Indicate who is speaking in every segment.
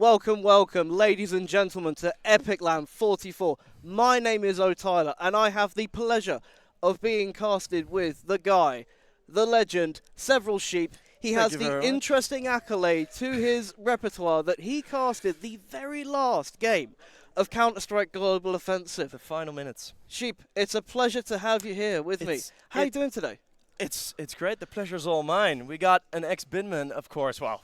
Speaker 1: Welcome, welcome, ladies and gentlemen, to EPIC44. My name is O'Tyler, and I have the pleasure of being casted with the guy, the legend, Several Sheep. He has the interesting accolade to his repertoire that he casted the very last game of Counter-Strike Global Offensive.
Speaker 2: The final minutes.
Speaker 1: Sheep, it's a pleasure to have you here with me. How are you doing today?
Speaker 2: It's great. The pleasure's all mine. We got an ex-Binmen, of course. Well,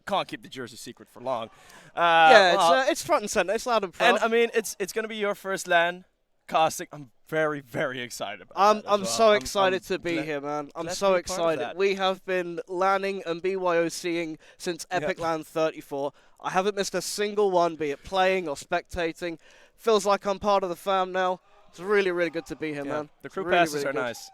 Speaker 2: can't keep the jersey secret for long.
Speaker 1: It's front and center. It's loud and proud.
Speaker 2: And I mean, it's going to be your first LAN casting. I'm very, very excited about that.
Speaker 1: I'm so excited to be here, man. I'm so excited. We have been LANing and BYOCing since EPIC44. I haven't missed a single one, be it playing or spectating. Feels like I'm part of the fam now. It's really, really good to be here, man.
Speaker 2: The crew passes are nice.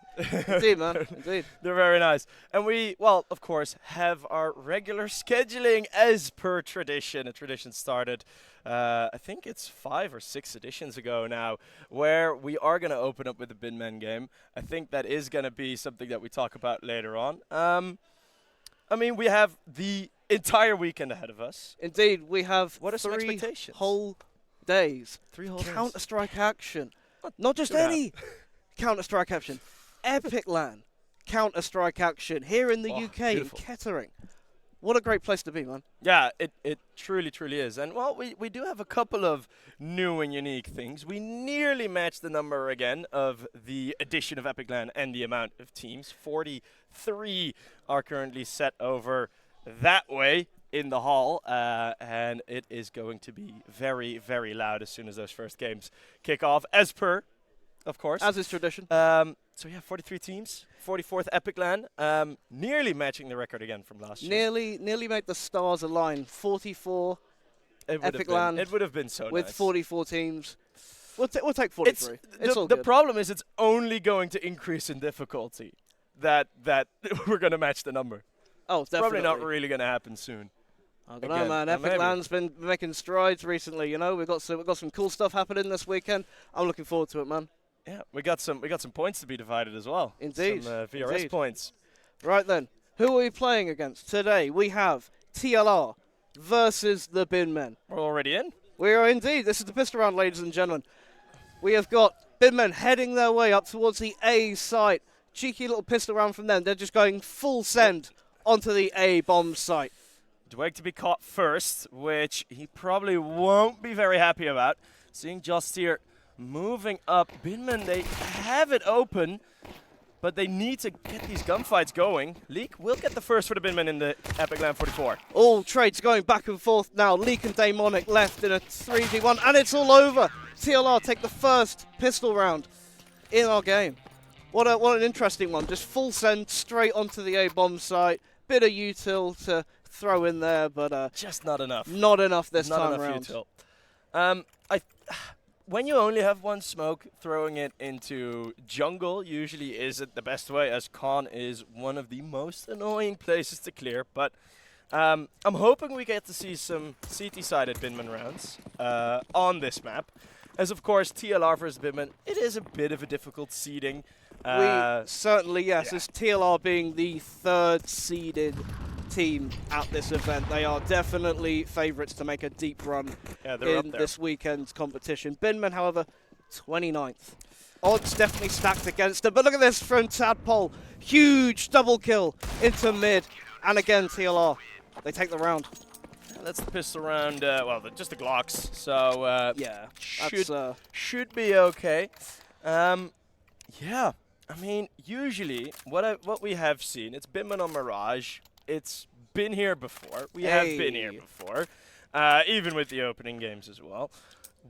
Speaker 1: Indeed, man. Indeed.
Speaker 2: They're very nice. And we, well, of course, have our regular scheduling as per tradition. A tradition started, I think it's 5 or 6 editions ago now, where we are going to open up with the Binmen game. I think that is going to be something that we talk about later on. I mean, we have the entire weekend ahead of us.
Speaker 1: Indeed, we have
Speaker 2: what are some
Speaker 1: 3
Speaker 2: expectations?
Speaker 1: whole days.
Speaker 2: 3 whole days.
Speaker 1: Counter-Strike action. Not just any Counter-Strike action. Epic LAN Counter-Strike action here in the UK, beautiful. In Kettering. What a great place to be, man.
Speaker 2: Yeah, it truly, truly is. And, well, we do have a couple of new and unique things. We nearly matched the number again of the addition of Epic LAN and the amount of teams. 43 are currently set over that way in the hall, and it is going to be very, very loud as soon as those first games kick off, as per, of course.
Speaker 1: As is tradition.
Speaker 2: So, yeah, 43 teams, 44th Epic LAN, nearly matching the record again from last year.
Speaker 1: Nearly made the stars align. 44 Epic LAN.
Speaker 2: It would have been so
Speaker 1: with
Speaker 2: nice.
Speaker 1: 44 teams. We'll take 43. It's all
Speaker 2: the
Speaker 1: good.
Speaker 2: problem is it's only going to increase in difficulty that we're going to match the number.
Speaker 1: Oh, definitely.
Speaker 2: Probably not really going to happen soon.
Speaker 1: I don't know, man. Epic LAN's been making strides recently. You know, we've got some cool stuff happening this weekend. I'm looking forward to it, man.
Speaker 2: Yeah, we got some points to be divided as well.
Speaker 1: Indeed.
Speaker 2: Some VRS points.
Speaker 1: Right then, who are we playing against today? We have TLR versus the Binmen.
Speaker 2: We're already in.
Speaker 1: We are indeed. This is the pistol round, ladies and gentlemen. We have got Binmen heading their way up towards the A site. Cheeky little pistol round from them. They're just going full send onto the A bomb site.
Speaker 2: Dweck to be caught first, which he probably won't be very happy about. Seeing Just here moving up. Binmen, they have it open, but they need to get these gunfights going. Leak will get the first for the Binmen in the Epic LAN 44.
Speaker 1: All trades going back and forth now. Leak and Daemonic left in a 3v1, and it's all over. TLR take the first pistol round in our game. What an interesting one. Just full send straight onto the A bomb site. Bit of util to throw in there, but
Speaker 2: just not enough.
Speaker 1: Not enough this time around.
Speaker 2: Not enough util. When you only have one smoke, throwing it into jungle usually isn't the best way, as Con is one of the most annoying places to clear. But I'm hoping we get to see some CT-sided Binmen rounds on this map. As, of course, TLR versus Binmen, it is a bit of a difficult seeding.
Speaker 1: Certainly, yes. Yeah. As TLR being the 3rd seeded team at this event, they are definitely favourites to make a deep run in this weekend's competition. Binmen, however, 29th. Odds definitely stacked against them. But look at this from Tadpole. Huge double kill into mid. And again, TLR. They take the round.
Speaker 2: That's the pistol round, well, just the Glocks. So,
Speaker 1: yeah,
Speaker 2: should be okay. Yeah, I mean, usually, what we have seen, it's Binmen on Mirage. It's been here before. We have been here before, even with the opening games as well.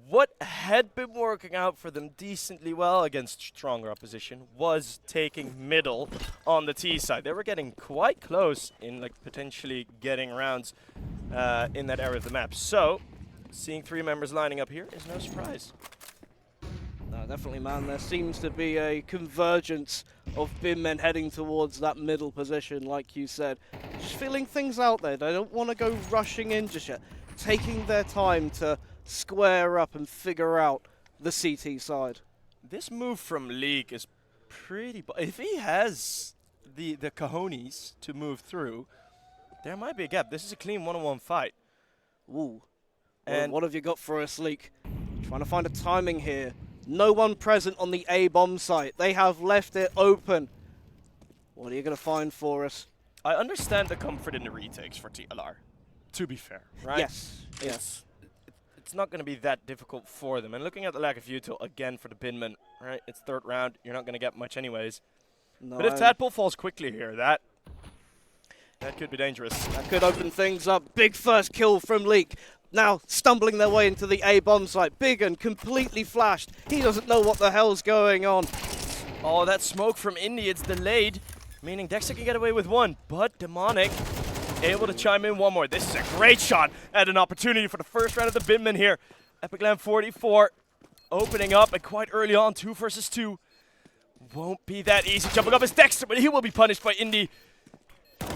Speaker 2: What had been working out for them decently well against stronger opposition was taking middle on the T side. They were getting quite close in like potentially getting rounds in that area of the map. So, seeing 3 members lining up here is no surprise.
Speaker 1: No, definitely, man. There seems to be a convergence of Binmen heading towards that middle position, like you said. Just feeling things out there. They don't want to go rushing in just yet. Taking their time to square up and figure out the CT side.
Speaker 2: This move from Leak is pretty... If he has the cojones to move through, there might be a gap. This is a clean one-on-one fight.
Speaker 1: Ooh.
Speaker 2: And
Speaker 1: what have you got for us, Leak? Trying to find a timing here. No one present on the A bomb site. They have left it open. What are you going to find for us?
Speaker 2: I understand the comfort in the retakes for TLR, to be fair, right?
Speaker 1: Yes.
Speaker 2: It's not going to be that difficult for them. And looking at the lack of util again for the Binmen, right? It's third round. You're not going to get much anyways.
Speaker 1: No.
Speaker 2: But if Tadpole falls quickly here, that could be dangerous.
Speaker 1: That could open things up. Big first kill from Leak. Now stumbling their way into the A bomb site. Biggin completely flashed. He doesn't know what the hell's going on.
Speaker 2: Oh, that smoke from Indy, it's delayed, meaning Dexter can get away with one, but Demonic able to chime in one more. This is a great shot and an opportunity for the first round of the Binmen here. EPIC44 opening up and quite early on, 2 versus 2. Won't be that easy. Jumping up is Dexter, but he will be punished by Indy.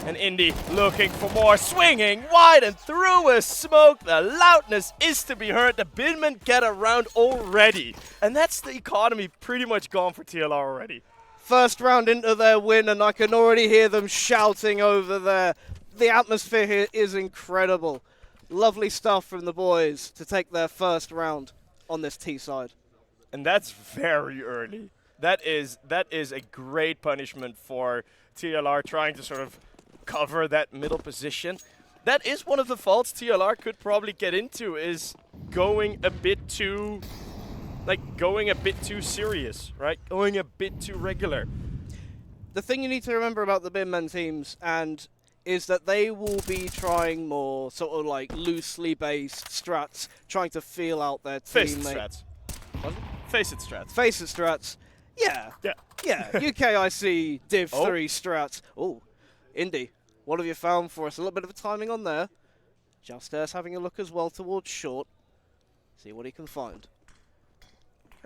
Speaker 2: And Indy looking for more, swinging wide and through a smoke. The loudness is to be heard. The Binmen get around already. And that's the economy pretty much gone for TLR already.
Speaker 1: First round into their win, and I can already hear them shouting over there. The atmosphere here is incredible. Lovely stuff from the boys to take their first round on this T side.
Speaker 2: And that's very early. That is a great punishment for TLR trying to sort of cover that middle position. That is one of the faults TLR could probably get into, is going a bit too serious, right? Going a bit too regular.
Speaker 1: The thing you need to remember about the Binmen teams is that they will be trying more sort of like loosely based strats, trying to feel out their teammate.
Speaker 2: Face it strats.
Speaker 1: Face it strats. Yeah. UKIC Div 3 strats. Oh, Indy, what have you found for us? A little bit of a timing on there. Justaire's having a look as well towards short. See what he can find.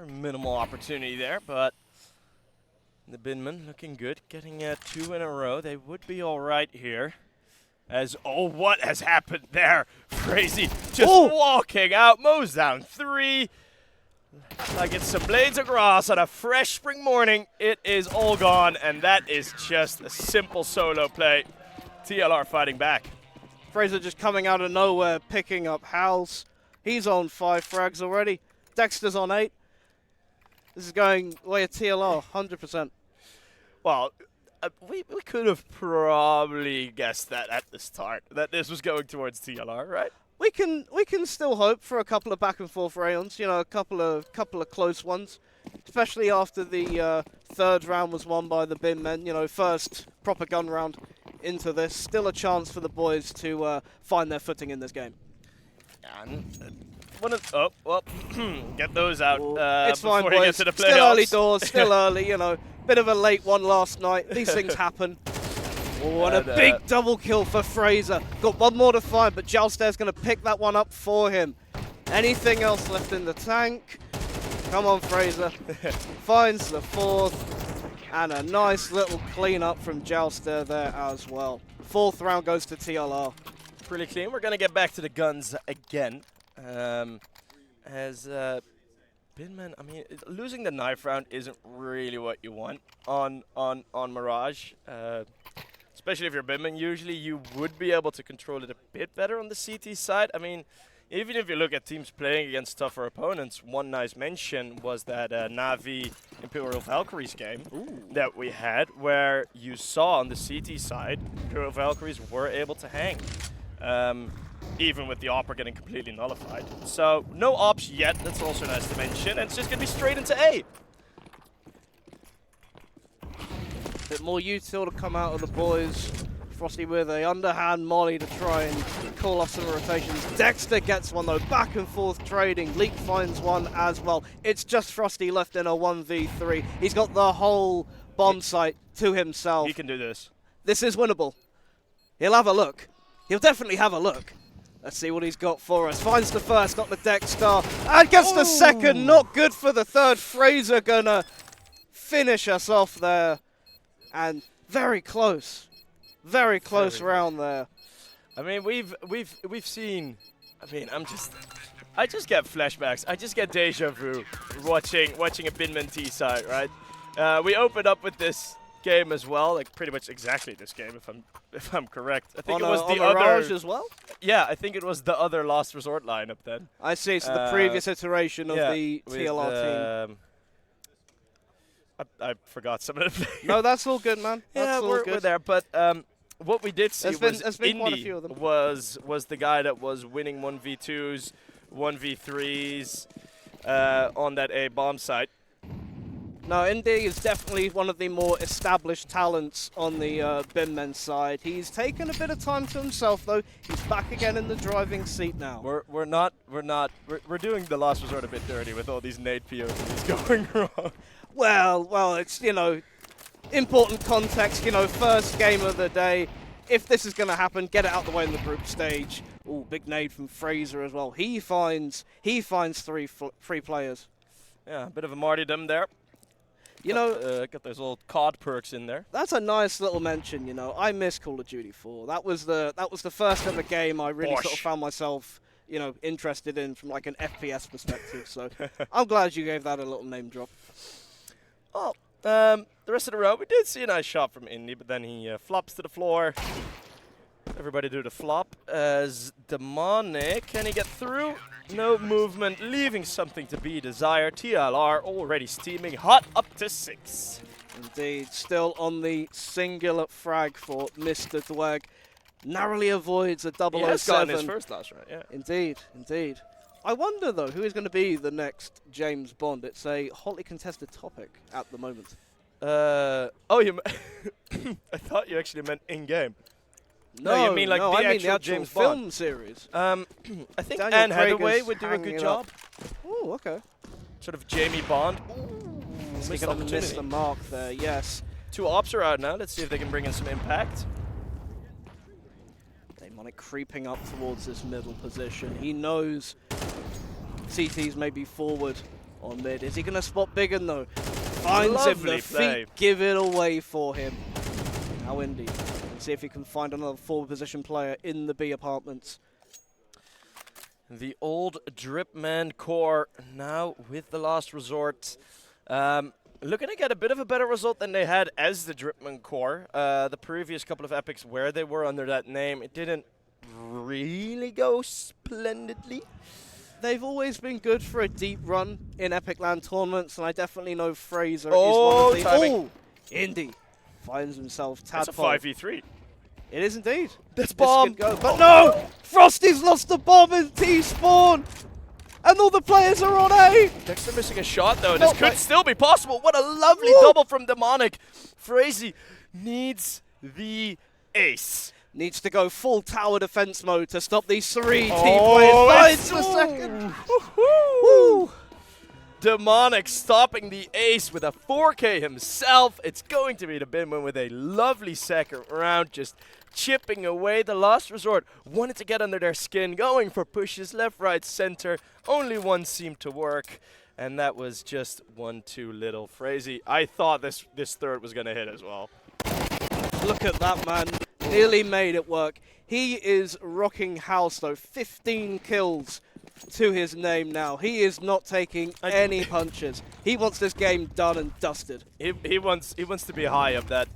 Speaker 2: Minimal opportunity there, but the Binmen looking good. Getting 2 in a row. They would be all right here. What has happened there? Crazy. Just walking out. Mows down 3. Like it's some blades of grass on a fresh spring morning. It is all gone, and that is just a simple solo play. TLR fighting back.
Speaker 1: Fraser just coming out of nowhere, picking up Hals. He's on 5 frags already. Dexter's on 8. This is going way of TLR, 100%.
Speaker 2: Well, we could have probably guessed that at the start, that this was going towards TLR, right?
Speaker 1: We can still hope for a couple of back and forth rounds, you know, a couple of close ones, especially after the third round was won by the Binmen. You know, first proper gun round into this. Still a chance for the boys to find their footing in this game.
Speaker 2: And get those out.
Speaker 1: It's fine,
Speaker 2: before
Speaker 1: boys.
Speaker 2: Get to the
Speaker 1: still early doors, still early. You know, bit of a late one last night. These things happen. Oh, and a big double kill for Fraser. Got one more to find, but Jalstaire's going to pick that one up for him. Anything else left in the tank? Come on, Fraser. Finds the 4th. And a nice little clean-up from Jalstaire there as well. 4th round goes to TLR.
Speaker 2: Pretty clean. We're going to get back to the guns again. Binmen, I mean, losing the knife round isn't really what you want on Mirage. Especially if you're Binmen, usually you would be able to control it a bit better on the CT side. I mean, even if you look at teams playing against tougher opponents, one nice mention was that Na'Vi Imperial Valkyries game that we had, where you saw on the CT side, Imperial Valkyries were able to hang, even with the Opera getting completely nullified. So, no ops yet, that's also nice to mention, and it's just going to be straight into A.
Speaker 1: Bit more util to come out of the boys. Frosty with a underhand molly to try and call off some rotations. Dexter gets one though, back and forth trading. Leak finds one as well. It's just Frosty left in a 1v3. He's got the whole bomb site to himself.
Speaker 2: He can do this.
Speaker 1: This is winnable. He'll have a look. He'll definitely have a look. Let's see what he's got for us. Finds the first, got the Dexter, and gets the second. Not good for the third. Fraser gonna finish us off there. And very close round there.
Speaker 2: I mean, we've seen. I mean, I just get flashbacks. I just get deja vu watching a Binmen T side, right? We opened up with this game as well, like pretty much exactly this game, if I'm correct. I think it was the
Speaker 1: Mirage
Speaker 2: other
Speaker 1: as well.
Speaker 2: Yeah, I think it was the other Last Resort lineup then.
Speaker 1: I see. So the previous iteration of the TLR team.
Speaker 2: I forgot some of the
Speaker 1: No, that's all good, man.
Speaker 2: Yeah, we're there. But what we did see was Indy was the guy that was winning 1v2s, 1v3s on that A bomb site.
Speaker 1: No, Indy is definitely one of the more established talents on the Binmen side. He's taken a bit of time to himself, though. He's back again in the driving seat now.
Speaker 2: We're doing the Last Resort a bit dirty with all these nade POVs going wrong.
Speaker 1: Well, it's, you know, important context, you know, first game of the day. If this is going to happen, get it out the way in the group stage. Ooh, big nade from Fraser as well. He finds three players.
Speaker 2: Yeah, a bit of a martyrdom there.
Speaker 1: You know,
Speaker 2: got those old COD perks in there.
Speaker 1: That's a nice little mention. You know, I miss Call of Duty 4. That was the first ever game I really sort of found myself, you know, interested in from like an FPS perspective. So I'm glad you gave that a little name drop.
Speaker 2: Well, the rest of the round we did see a nice shot from Indy, but then he flops to the floor. Everybody do the flop as Demonic. Can he get through? No movement, leaving something to be desired. TLR already steaming, hot up to 6.
Speaker 1: Indeed, still on the singular frag for Mr. Dweg. Narrowly avoids a 007.
Speaker 2: He has gotten his first last round, yeah.
Speaker 1: Indeed, indeed. I wonder, though, who is going to be the next James Bond? It's a hotly contested topic at the moment.
Speaker 2: I thought you actually meant in-game.
Speaker 1: No,
Speaker 2: you mean like
Speaker 1: I mean
Speaker 2: the actual James
Speaker 1: film
Speaker 2: Bond
Speaker 1: series.
Speaker 2: I think
Speaker 1: Daniel
Speaker 2: Anne
Speaker 1: Craig
Speaker 2: Hathaway
Speaker 1: is
Speaker 2: would do a good
Speaker 1: hanging
Speaker 2: job.
Speaker 1: Oh, okay.
Speaker 2: Sort of Jamie Bond.
Speaker 1: He's going to miss the mark there, yes.
Speaker 2: 2 ops are out now. Let's see if they can bring in some impact.
Speaker 1: Demonic creeping up towards this middle position. He knows CT's maybe forward on mid. Is he going to spot Biggin, though? Finds him, the feet give it away for him. Now Indy. See if he can find another forward position player in the B apartments.
Speaker 2: The old Dripman core now with the Last Resort. Looking to get a bit of a better result than they had as the Dripman core. The previous couple of epics where they were under that name, it didn't really go splendidly.
Speaker 1: They've always been good for a deep run in Epic LAN tournaments, and I definitely know Fraser is one of the... Oh! Indy finds himself tadpole.
Speaker 2: That's a 5v3.
Speaker 1: It is indeed.
Speaker 2: That's bomb.
Speaker 1: But no! Frosty's lost the bomb in T-spawn! And all the players are on A!
Speaker 2: Dexter missing a shot, though. This could still be possible. What a lovely double from Demonic. Frazy needs the ace.
Speaker 1: Needs to go full tower defense mode to stop these 3 team players. Finds the second. Woo.
Speaker 2: Demonic stopping the ace with a 4K himself. It's going to be the Binmen with a lovely second round, just chipping away. The Last Resort wanted to get under their skin, going for pushes left, right, center. Only one seemed to work, and that was just one too little. Frazy, I thought this third was going to hit as well.
Speaker 1: Look at that, man. Nearly made it work. He is rocking house, though. 15 kills to his name now. He is not taking any punches. He wants this game done and dusted.
Speaker 2: He wants to be high up that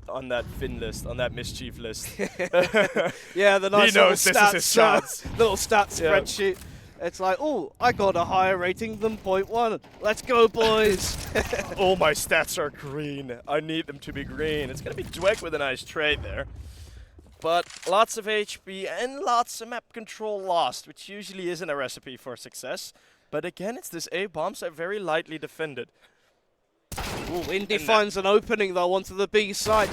Speaker 2: on that Fin list, on that mischief list.
Speaker 1: Yeah, the nice little stats,
Speaker 2: little
Speaker 1: stats spreadsheet. It's like, oh, I got a higher rating than 0.1. Let's go, boys.
Speaker 2: All my stats are green. I need them to be green. It's going to be Dweck with a nice trade there. But lots of HP and lots of map control lost, which usually isn't a recipe for success. But again, it's this A bomb site very lightly defended.
Speaker 1: Ooh, Indy finds an opening, though, onto the B side.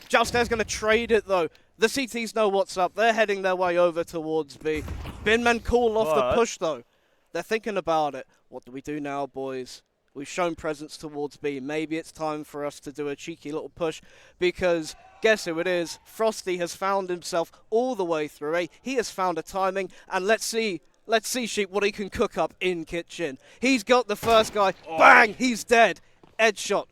Speaker 1: Jouster's going to trade it, though. The CTs know what's up. They're heading their way over towards B. Binmen call off the push, though. They're thinking about it. What do we do now, boys? We've shown presence towards B. Maybe it's time for us to do a cheeky little push, because guess who it is? Frosty has found himself all the way through A. He has found a timing, and let's see, Sheep, what he can cook up in kitchen. He's got the first guy. Bang! He's dead. Edge shot.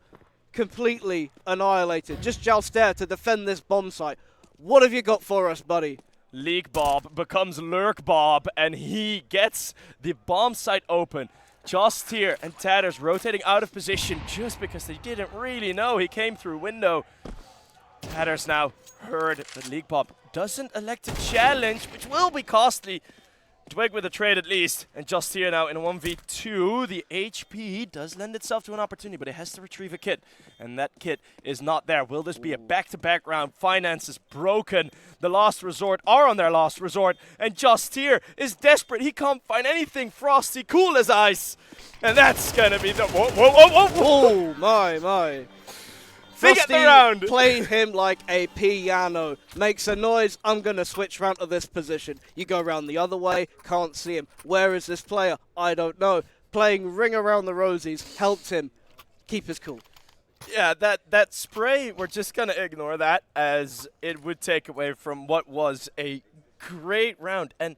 Speaker 1: Completely annihilated. Just Jouster to defend this bomb site. What have you got for us, buddy?
Speaker 2: League Bob becomes Lurk Bob, and he gets the bomb site open. Just here, and Tatters rotating out of position just because they didn't really know he came through window. Tatters now heard that League Pop doesn't elect a challenge, which will be costly. Dweg with a trade at least, and just here now in a 1v2, the HP does lend itself to an opportunity, but it has to retrieve a kit, and that kit is not there. Will this be a back-to-back round? Finance is broken. The last resort are on their last resort, and just here is desperate. He can't find anything frosty, cool as ice, and that's gonna be the whoa, whoa, whoa, whoa, whoa.
Speaker 1: Oh my.
Speaker 2: They get the round.
Speaker 1: Playing him like a piano. Makes a noise, I'm going to switch round to this position. You go around the other way, can't see him. Where is this player? I don't know. Playing Ring Around the Rosies helped him keep his cool.
Speaker 2: Yeah, that spray, we're just going to ignore that as it would take away from what was a great round. And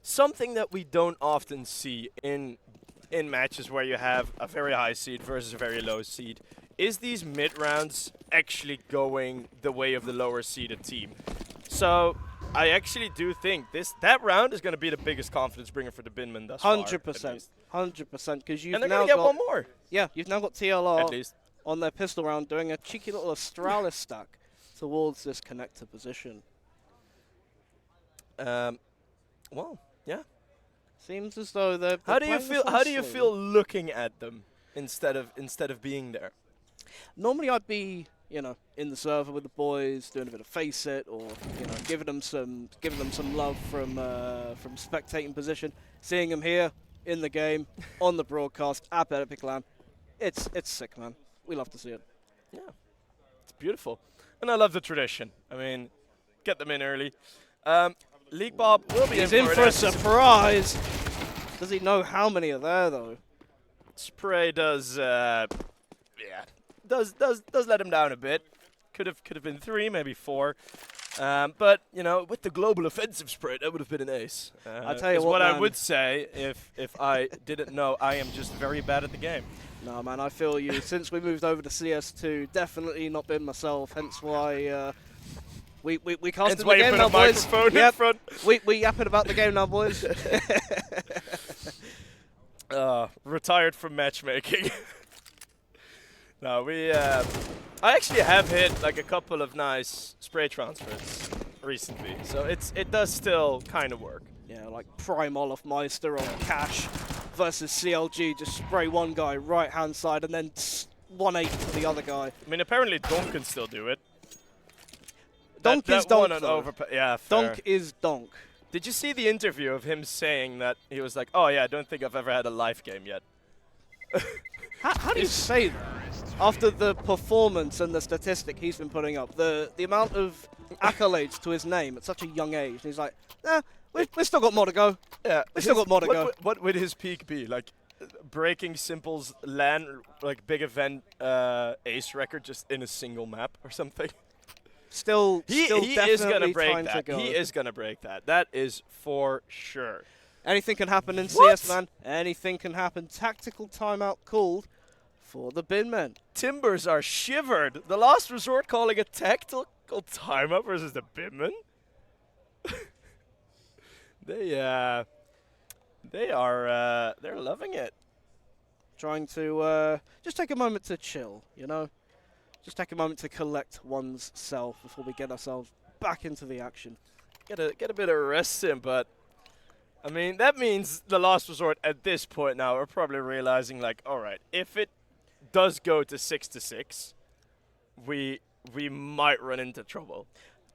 Speaker 2: something that we don't often see in matches where you have a very high seed versus a very low seed is these mid-rounds actually going the way of the lower seeded team. So I actually do think that round is going to be the biggest confidence bringer for the Binmen thus far.
Speaker 1: 100%. 100%. Because you've
Speaker 2: and they're
Speaker 1: now
Speaker 2: going to get
Speaker 1: got
Speaker 2: one more.
Speaker 1: Yeah, you've now got TLR
Speaker 2: at least
Speaker 1: on their pistol round doing a cheeky little Astralis stack towards this connector position.
Speaker 2: Well, yeah.
Speaker 1: Seems as though they're
Speaker 2: How do you feel? How do you
Speaker 1: slowly.
Speaker 2: feel looking at them instead of being there?
Speaker 1: Normally I'd be, in the server with the boys, doing a bit of face it, or giving them some love from spectating position. Seeing them here in the game, on the broadcast at Epic LAN, it's sick, man. We love to see it.
Speaker 2: Yeah, it's beautiful, and I love the tradition. I mean, get them in early. League Bob will be
Speaker 1: in for a surprise. Does he know how many are there though?
Speaker 2: Spray does. Does let him down a bit. Could have been 3, maybe 4. But with the global offensive spray, that would have been an ace.
Speaker 1: I tell you what,
Speaker 2: I would say if I didn't know. I am just very bad at the game.
Speaker 1: No, man, I feel you. Since we moved over to CS2, definitely not been myself. Hence why we casted the game now, boys.
Speaker 2: Yep. Front.
Speaker 1: We yapping about the game now, boys.
Speaker 2: Retired from matchmaking. No, I actually have hit like a couple of nice spray transfers recently, so it does still kind of work.
Speaker 1: Yeah, like Prime Olaf Meister on Cash versus CLG, just spray one guy right hand side and then 1-8 to the other guy.
Speaker 2: I mean, apparently Donk can still do it.
Speaker 1: Donk is Donk,
Speaker 2: yeah, fair.
Speaker 1: Donk is Donk.
Speaker 2: Did you see the interview of him saying that he was like, oh yeah, I don't think I've ever had a life game yet?
Speaker 1: How do you say that? After the performance and the statistic he's been putting up, the amount of accolades to his name at such a young age, and he's like, we've still got more to go.
Speaker 2: Yeah,
Speaker 1: we've still got more to go.
Speaker 2: What would his peak be? Like breaking Simple's LAN, like big event ace record just in a single map or something? He is gonna break that. He is gonna break that. That is for sure.
Speaker 1: Anything can happen in CS, man. Anything can happen. Tactical timeout called for the Binmen.
Speaker 2: Timbers are shivered. The last resort calling a tactical timeout versus the Binmen. They're loving it.
Speaker 1: Trying to just take a moment to chill, Just take a moment to collect one's self before we get ourselves back into the action.
Speaker 2: Get a bit of rest in, but I mean that means the last resort at this point now are probably realizing like, all right, if it does go to 6-6, we might run into trouble.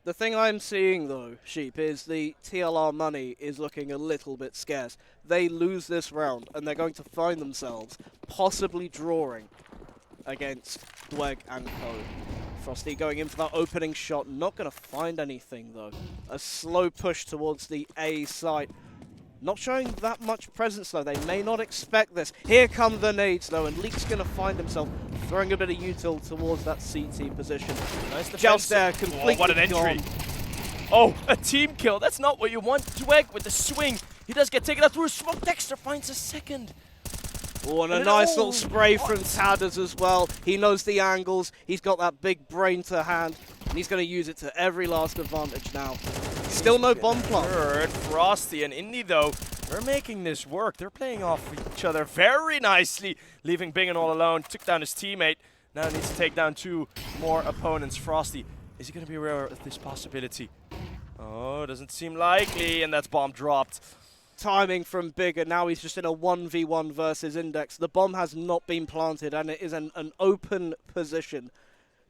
Speaker 1: The thing I'm seeing though, Sheep, is the TLR money is looking a little bit scarce. They lose this round and they're going to find themselves possibly drawing against Dweg and Co. Frosty going in for that opening shot, not going to find anything though. A slow push towards the A site. Not showing that much presence though, they may not expect this. Here come the nades though, and Leek's going to find himself throwing a bit of util towards that CT position.
Speaker 2: Nice
Speaker 1: Joust there, completely
Speaker 2: what an entry.
Speaker 1: gone.
Speaker 2: Oh, a team kill, that's not what you want. Dweg with the swing, he does get taken out through a smoke. Dexter finds a second.
Speaker 1: Oh, and a nice little spray from Tadders as well. He knows the angles, he's got that big brain to hand, and he's going to use it to every last advantage now. Still no bomb plot.
Speaker 2: Frosty and Indy though They're making this work. They're playing off each other very nicely, leaving Binmen all alone. Took down his teammate. Now needs to take down 2 more opponents. Frosty, is he going to be aware of this possibility? Oh, doesn't seem likely, and that's bomb dropped.
Speaker 1: Timing from Bigger. Now he's just in a 1v1 versus Index. The bomb has not been planted, and it is an open position.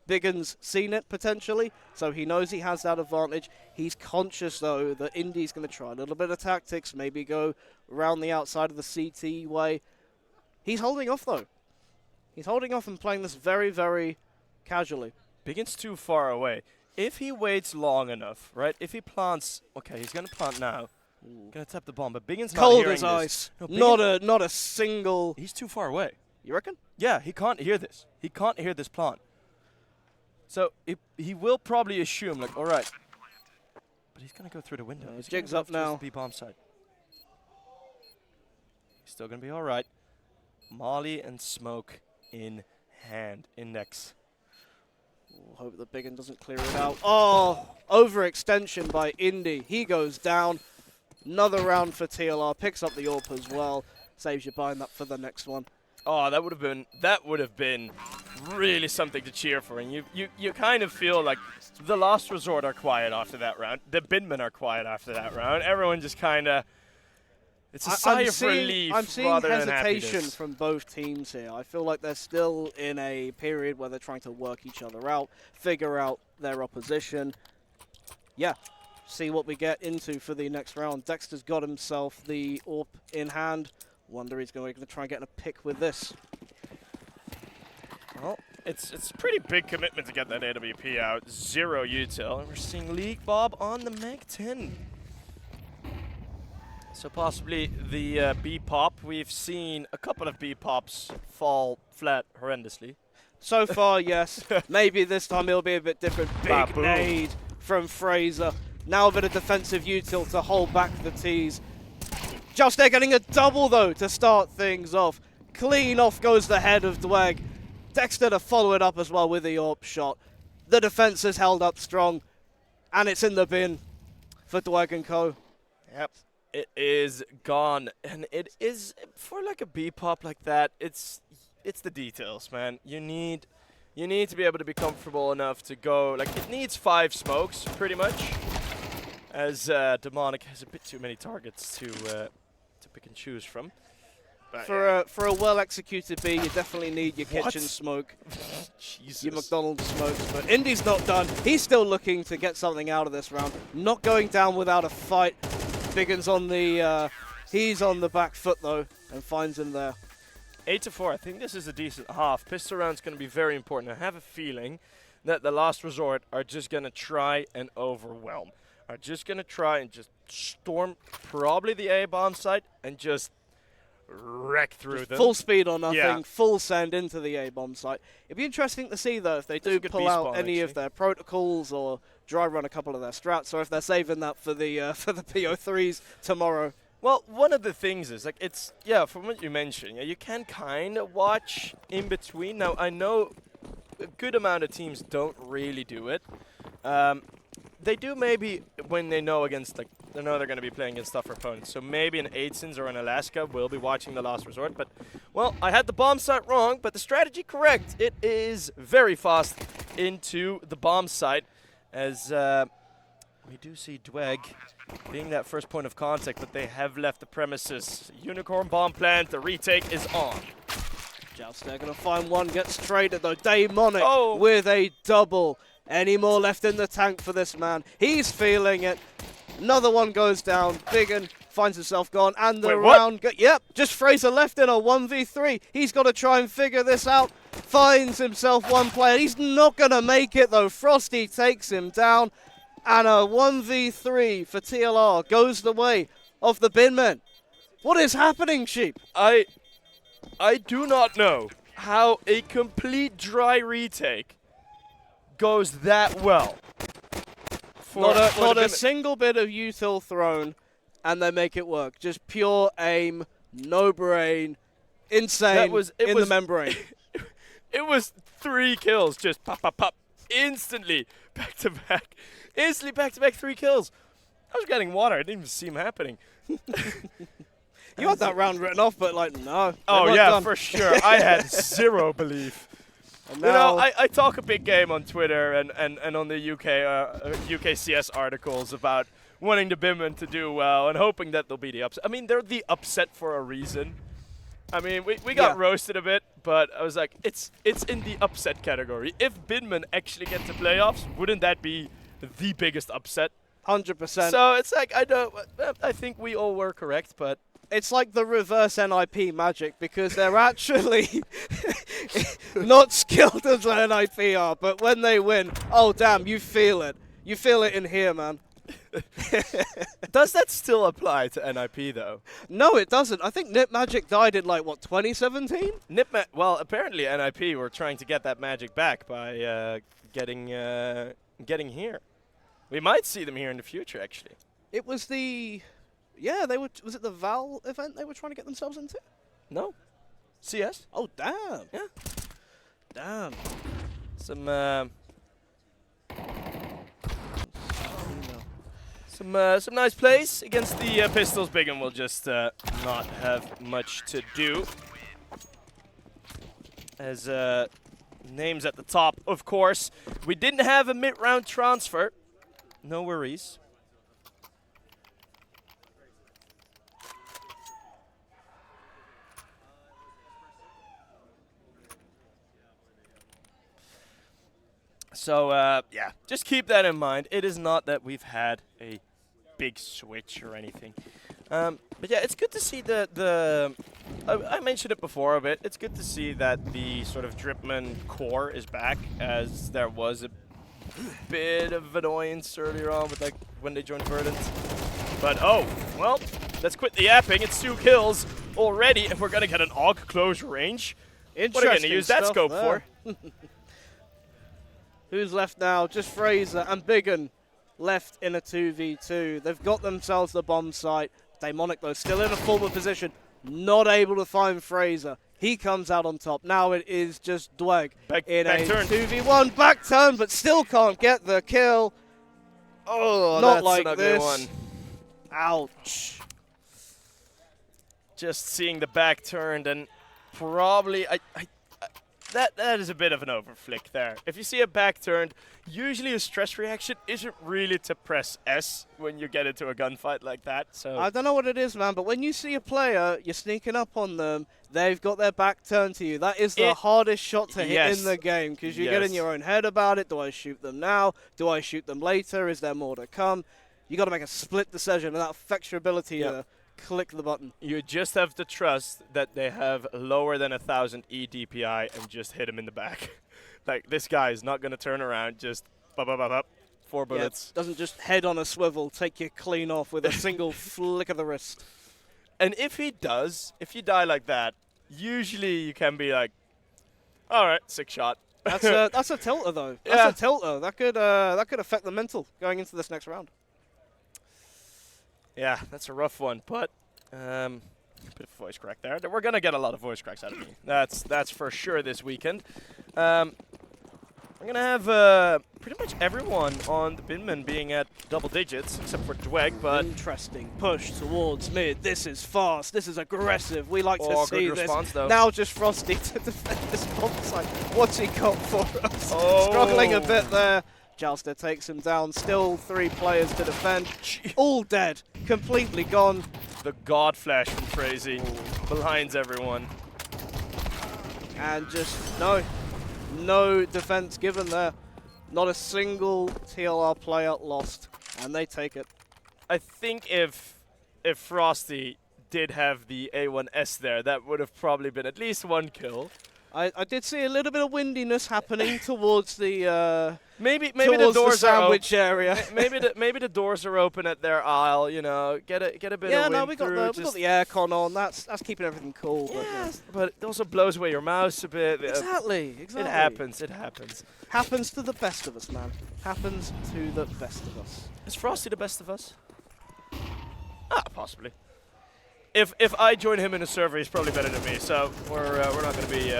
Speaker 1: Biggen's seen it potentially, so he knows he has that advantage. He's conscious, though, that Indy's going to try a little bit of tactics, maybe go around the outside of the CT way. He's holding off, though. He's holding off and playing this very, very casually.
Speaker 2: Biggen's too far away. If he waits long enough, right, if he plants... Okay, he's going to plant now. Going to tap the bomb, but Biggen's not
Speaker 1: cold
Speaker 2: hearing
Speaker 1: as
Speaker 2: this.
Speaker 1: ice.
Speaker 2: No,
Speaker 1: not a single...
Speaker 2: He's too far away.
Speaker 1: You reckon?
Speaker 2: Yeah, he can't hear this. He can't hear this plant. So he will probably assume, like, all right. But he's going to go through the window. He's
Speaker 1: Jig's up now.
Speaker 2: B bomb side. He's still going to be all right. Molly and smoke in hand. Index.
Speaker 1: Hope that Biggen doesn't clear it out. Oh, overextension by Indy. He goes down. Another round for TLR. Picks up the AWP as well. Saves you buying that for the next one.
Speaker 2: Oh, that would have been really something to cheer for. And you kind of feel like the Last Resort are quiet after that round. The Binmen are quiet after that round. Everyone just kind of... It's a sigh of relief
Speaker 1: I'm seeing
Speaker 2: rather than
Speaker 1: hesitation
Speaker 2: happiness.
Speaker 1: from both teams here. I feel like they're still in a period where they're trying to work each other out, figure out their opposition. Yeah, see what we get into for the next round. Dexter's got himself the AWP in hand. Wonder he's going to try and get a pick with this.
Speaker 2: Well, it's a pretty big commitment to get that AWP out. 0 util. And we're seeing League Bob on the Mag-10. So possibly the B-pop. We've seen a couple of B-pops fall flat horrendously.
Speaker 1: So far, yes. Maybe this time it'll be a bit different. Big nade from Fraser. Now a bit of defensive util to hold back the T's. Just there getting a double, though, to start things off. Clean off goes the head of Dweg. Dexter to follow it up as well with the AWP shot. The defense is held up strong, and it's in the bin for Dweg and co.
Speaker 2: Yep. It is gone, and it is, for like a B-pop like that, it's the details, man. You need to be able to be comfortable enough to go, like, it needs 5 smokes, pretty much, as Demonic has a bit too many targets to pick and choose from. But
Speaker 1: for a well-executed B, you definitely need your kitchen smoke,
Speaker 2: Jesus.
Speaker 1: your McDonald's smokes, but Indy's not done. He's still looking to get something out of this round. Not going down without a fight. Biggen's on the, he's on the back foot, though, and finds him there.
Speaker 2: 8-4, I think this is a decent half. Pistol round's going to be very important. I have a feeling that the Last Resort are just going to try and overwhelm. Are just going to try and just storm probably the A-bomb site and just wreck through them.
Speaker 1: Full speed or nothing,
Speaker 2: yeah.
Speaker 1: Full send into the A-bomb site. It'd be interesting to see, though, if they do pull out any of their protocols or dry run a couple of their strats, or if they're saving that for the PO3s tomorrow.
Speaker 2: Well, one of the things is, like, it's, yeah, from what you mentioned, yeah, you can kind of watch in between. Now, I know a good amount of teams don't really do it. They do maybe when they know against, like, they know they're going to be playing against tougher opponents. So maybe an Aidsons or an Alaska will be watching the Last Resort. But, well, I had the bomb site wrong, but the strategy correct. It is very fast into the bomb site as we do see Dweg being that first point of contact, but they have left the premises. Unicorn bomb plant, the retake is on.
Speaker 1: Joust, they're going to find one, gets traded though. Daemonic with a double. Any more left in the tank for this man? He's feeling it. Another one goes down. Biggen finds himself gone, and the round. Yep, just Fraser left in a 1v3. He's got to try and figure this out. Finds himself one player. He's not going to make it though. Frosty takes him down, and a 1v3 for TLR goes the way of the Binmen. What is happening, Sheep?
Speaker 2: I do not know how a complete dry retake goes that well.
Speaker 1: Not a single bit of util thrown, and they make it work. Just pure aim, no brain, insane in the membrane.
Speaker 2: It was 3 kills, just pop, pop, pop, instantly back to back. Instantly back to back 3 kills. I was getting water. I didn't even see him happening.
Speaker 1: You had that round written off, but like, no.
Speaker 2: Oh, yeah,
Speaker 1: done.
Speaker 2: for sure. I had zero belief. You know, I talk a big game on Twitter and on the UK CS articles about wanting the Binmen to do well and hoping that they'll be the upset. I mean, they're the upset for a reason. I mean, we got roasted a bit, but I was like, it's in the upset category. If Binmen actually get to playoffs, wouldn't that be the biggest upset?
Speaker 1: 100%.
Speaker 2: So it's like, I think we all were correct, but
Speaker 1: it's like the reverse NIP magic because they're actually not skilled as NIP are, but when they win, oh damn, you feel it. You feel it in here, man.
Speaker 2: Does that still apply to NIP though?
Speaker 1: No, it doesn't. I think Nip Magic died in like what, 2017?
Speaker 2: Well, apparently NIP were trying to get that magic back by getting here. We might see them here in the future, actually.
Speaker 1: It was the, yeah, they were. Was it the Val event they were trying to get themselves into?
Speaker 2: No, CS.
Speaker 1: Oh damn.
Speaker 2: Yeah.
Speaker 1: Damn.
Speaker 2: Some nice plays against the Pistols. Binmen will just not have much to do. As names at the top, of course. We didn't have a mid-round transfer. No worries. So, yeah, just keep that in mind. It is not that we've had a big switch or anything. But yeah, it's good to see I mentioned it before a bit. It's good to see that the sort of Dripman core is back, as there was a bit of annoyance earlier on with like when they joined Verdant. But oh, well, let's quit the yapping. It's 2 kills already, and we're gonna get an AUG close range. What are we gonna use that scope for?
Speaker 1: Who's left now? Just Fraser and Binmen left in a 2v2. They've got themselves the bomb site. Daemonic, though, still in a forward position. Not able to find Fraser. He comes out on top. Now it is just Dweg in a
Speaker 2: turn.
Speaker 1: 2v1. Back turn, but still can't get the kill.
Speaker 2: Oh,
Speaker 1: not
Speaker 2: that's
Speaker 1: like
Speaker 2: an ugly
Speaker 1: this.
Speaker 2: one.
Speaker 1: Ouch.
Speaker 2: Just seeing the back turned, and probably that is a bit of an overflick there. If you see a back turned, usually a stress reaction isn't really to press S when you get into a gunfight like that. So
Speaker 1: I don't know what it is, man, but when you see a player, you're sneaking up on them, they've got their back turned to you. That is the hardest shot to hit in the game, because you get in your own head about it. Do I shoot them now? Do I shoot them later? Is there more to come? You got to make a split decision, and that affects your ability to click the button.
Speaker 2: You just have to trust that they have lower than 1000 EDPI and just hit him in the back. Like, this guy is not going to turn around, just 4 bullets.
Speaker 1: Doesn't just head on a swivel, take you clean off with a single flick of the wrist.
Speaker 2: And if he does, if you die like that, usually you can be like, all right, 6 shot.
Speaker 1: That's a tilter, though. That's a tilter. That could affect the mental going into this next round.
Speaker 2: Yeah, that's a rough one, but a bit of voice crack there. We're gonna get a lot of voice cracks out of me. That's for sure this weekend. We're gonna have pretty much everyone on the Binmen being at double digits, except for Dweg. But
Speaker 1: interesting push towards mid. This is fast. This is aggressive. We like to see this.
Speaker 2: Response, though.
Speaker 1: Now just Frosty to defend this bomb site. What's he got for us? Struggling a bit there. Jouster takes him down. Still 3 players to defend. All dead. Completely gone.
Speaker 2: The God Flash from Crazy blinds everyone.
Speaker 1: And just no defense given there. Not a single TLR player lost. And they take it.
Speaker 2: I think if Frosty did have the A1S there, that would have probably been at least 1 kill.
Speaker 1: I did see a little bit of windiness happening towards the
Speaker 2: maybe the doors
Speaker 1: sandwich area.
Speaker 2: maybe the doors are open at their aisle. You know, get a bit of wind.
Speaker 1: Yeah, no, we got the aircon on. That's keeping everything cool.
Speaker 2: Yes, but it also blows away your mouse a bit.
Speaker 1: Exactly.
Speaker 2: It happens. It happens.
Speaker 1: Happens to the best of us, man. Happens to the best of us.
Speaker 2: Is Frosty the best of us? Possibly. If I join him in a server, he's probably better than me. So we're not going to be.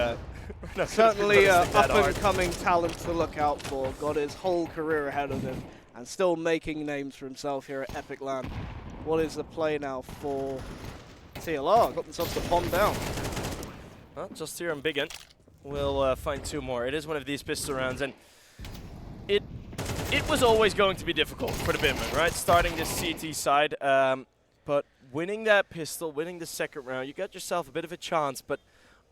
Speaker 1: Certainly up-and-coming talent to look out for. Got his whole career ahead of him, and still making names for himself here at Epic Land. what is the play now for TLR? Got themselves the bomb down.
Speaker 2: Well, just here on Binmen. We'll find 2 more. It is one of these pistol rounds, and it was always going to be difficult for the Binmen, right? Starting this CT side, but winning that pistol, winning the second round, you got yourself a bit of a chance. But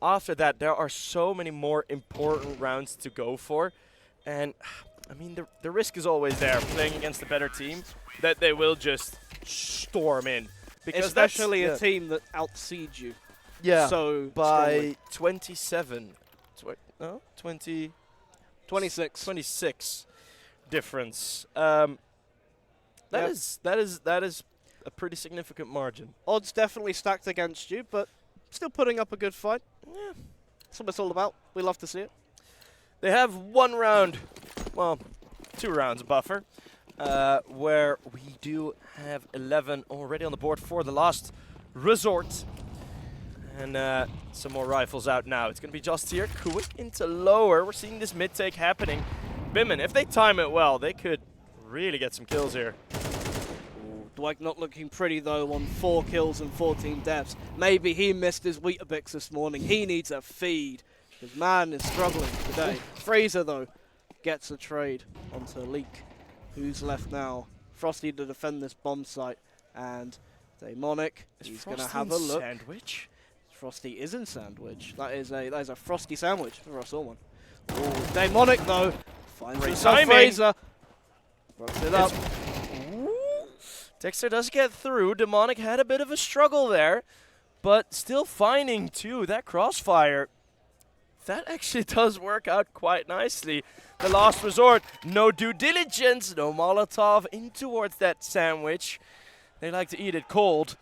Speaker 2: after that, there are so many more important rounds to go for, and I mean, the risk is always there playing against a better team that they will just storm in. Because
Speaker 1: especially a team that outseeds you.
Speaker 2: Yeah,
Speaker 1: so
Speaker 2: by 27. No,
Speaker 1: 26
Speaker 2: difference. That is a pretty significant margin.
Speaker 1: Odds definitely stacked against you, but still putting up a good fight.
Speaker 2: Yeah,
Speaker 1: that's what it's all about. We love to see it.
Speaker 2: They have 1 round, well, 2 rounds buffer, where we do have 11 already on the board for the last resort. And some more rifles out now. It's going to be just here. Quick into lower. We're seeing this mid-take happening. Binmen, if they time it well, they could really get some kills here.
Speaker 1: Ooh, Dwight not looking pretty, though, on 4 kills and 14 deaths. Maybe he missed his Weetabix this morning. He needs a feed. His man is struggling today. Fraser, though, gets a trade onto Leak. Who's left now? Frosty to defend this bomb site. And Demonic, he's going to have a look.
Speaker 2: Sandwich?
Speaker 1: Frosty is in sandwich. That is a frosty sandwich for us all one. Ooh, Demonic though finds himself Fraser. Rocks it up.
Speaker 2: Dexter does get through. Demonic had a bit of a struggle there, but still finding too. That crossfire, that actually does work out quite nicely. The last resort, no due diligence, no Molotov in towards that sandwich. They like to eat it cold.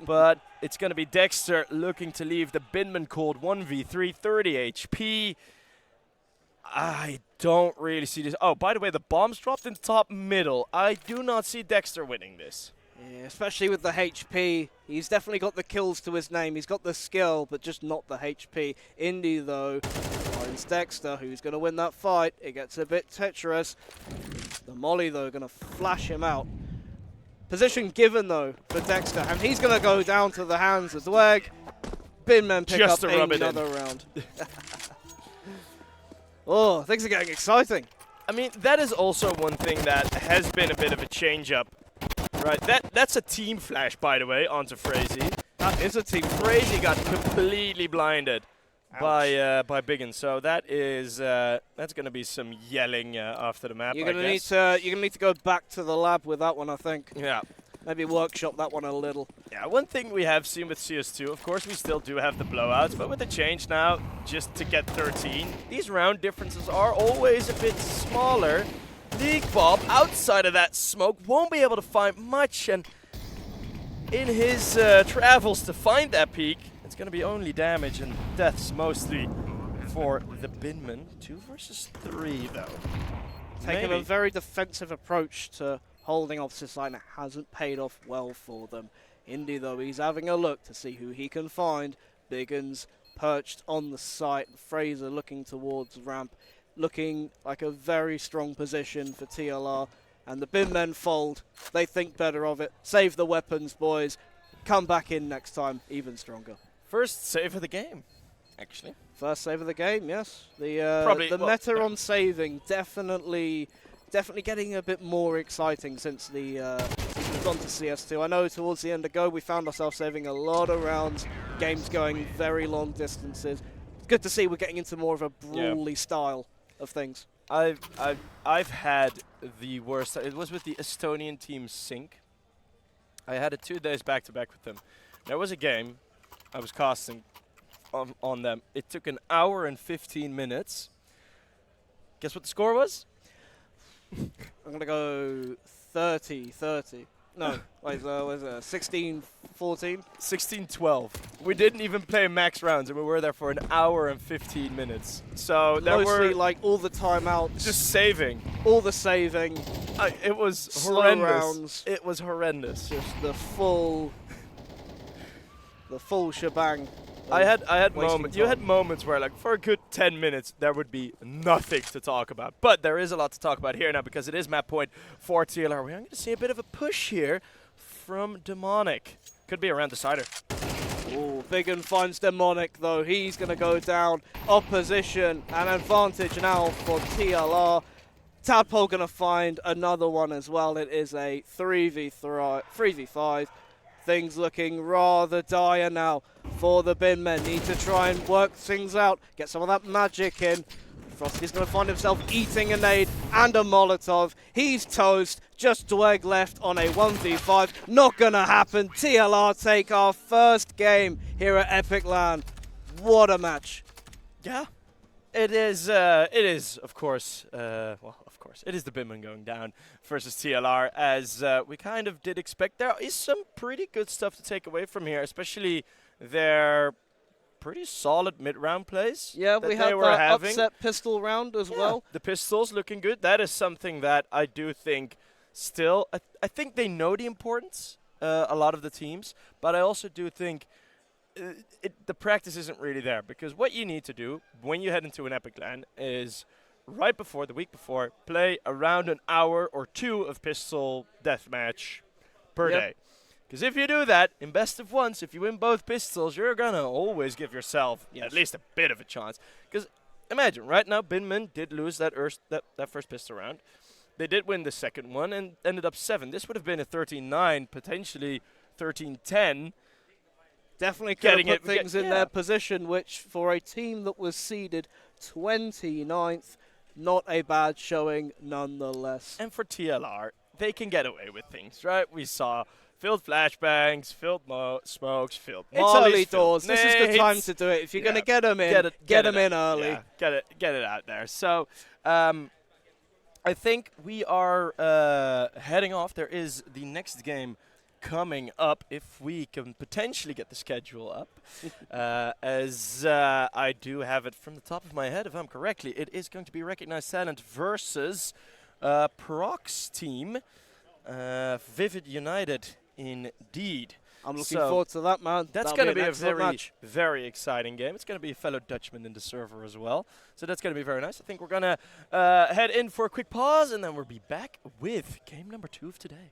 Speaker 2: But it's going to be Dexter looking to leave the Binmen cold. 1v3, 30 HP. I don't really see this. Oh, by the way, the bombs dropped in top middle. I do not see Dexter winning this.
Speaker 1: Yeah, especially with the HP. He's definitely got the kills to his name. He's got the skill, but just not the HP. Indy, though, finds Dexter, who's going to win that fight. It gets a bit treacherous. The Molly, though, going to flash him out. Position given, though, for Dexter, and he's going to go down to the hands of Dweg. Binmen pick up another round. Oh, things are getting exciting.
Speaker 2: I mean, that is also one thing that has been a bit of a change-up. Right, that's a team flash, by the way, onto Frazee.
Speaker 1: That is a team.
Speaker 2: Frazee got completely blinded by Binmen, so that is that's going to be some yelling after the map.
Speaker 1: You're going to need to go back to the lab with that one, I think.
Speaker 2: Yeah.
Speaker 1: Maybe workshop that one a little.
Speaker 2: Yeah, one thing we have seen with CS2, of course, we still do have the blowouts, but with the change now, just to get 13, these round differences are always a bit smaller. League Bob, outside of that smoke, won't be able to find much, and in his travels to find that peak, it's going to be only damage and deaths mostly for the Binmen. 2 versus 3, though.
Speaker 1: Taking a very defensive approach to holding off this line hasn't paid off well for them. Indy, though, he's having a look to see who he can find. Biggens perched on the site. Fraser looking towards ramp. Looking like a very strong position for TLR. And the Binmen fold. They think better of it. Save the weapons, boys. Come back in next time, even stronger.
Speaker 2: First save of the game, actually.
Speaker 1: First save of the game, yes. The meta on saving definitely getting a bit more exciting since we've gone to CS2. I know towards the end of Go we found ourselves saving a lot of rounds, games going very long distances. It's good to see we're getting into more of a brawly style of things.
Speaker 2: I've had the worst. It was with the Estonian team Sync. I had it 2 days back to back with them. There was a game I was casting on them. It took an hour and 15 minutes. Guess what the score was?
Speaker 1: I'm going to go 30-30. No, wait, was it 16-14?
Speaker 2: 16-12. We didn't even play max rounds, and we were there for an hour and 15 minutes. So there
Speaker 1: mostly
Speaker 2: were
Speaker 1: like all the timeouts.
Speaker 2: Just saving.
Speaker 1: All the saving.
Speaker 2: It was
Speaker 1: slow
Speaker 2: horrendous.
Speaker 1: Rounds.
Speaker 2: It was horrendous.
Speaker 1: Just the full shebang.
Speaker 2: I had moments. You had moments where, like, for a good 10 minutes, there would be nothing to talk about. But there is a lot to talk about here now because it is map point for TLR. We're going to see a bit of a push here from Demonic. Could be around the cider.
Speaker 1: Ooh, Biggin finds Demonic though. He's going to go down. Opposition, an advantage now for TLR. Tadpole going to find another one as well. It is a 3v5. Things looking rather dire now for the Binmen. Need to try and work things out, get some of that magic in. Frosty's going to find himself eating a nade and a Molotov. He's toast. Just Dweg left on a 1v5. Not going to happen. TLR take our first game here at Epic LAN. What a match.
Speaker 2: Yeah. It is, of course, it is the Binmen going down versus TLR, as we kind of did expect. There is some pretty good stuff to take away from here, especially their pretty solid mid-round plays.
Speaker 1: Yeah, we had that upset pistol round as well.
Speaker 2: The pistols looking good. That is something that I do think still, I think they know the importance, a lot of the teams, but I also do think the practice isn't really there, because what you need to do when you head into an Epic LAN is the week before, play around an hour or two of pistol deathmatch per day. Because if you do that, in best of ones, if you win both pistols, you're going to always give yourself at least a bit of a chance. Because imagine, right now, Binmen did lose that first pistol round. They did win the second one and ended up 7. This would have been a 13-9, potentially 13-10.
Speaker 1: Definitely could have put things in their position, which for a team that was seeded 29th, not a bad showing nonetheless.
Speaker 2: And for TLR, they can get away with things, right? We saw filled flashbangs, filled smokes, filled mollies.
Speaker 1: It's early doors. This is the time to do it. If you're going to get them in, get them in early.
Speaker 2: Yeah, get it out there. So I think we are heading off. There is the next game coming up, if we can potentially get the schedule up, as I do have it from the top of my head, if I'm correctly. It is going to be Recognized Talent versus Proc's team, Vivid United indeed.
Speaker 1: I'm looking forward to that, man.
Speaker 2: That's going to be a very, very exciting game. It's going to be a fellow Dutchman in the server as well, so that's going to be very nice. I think we're going to head in for a quick pause, and then we'll be back with game number 2 of today.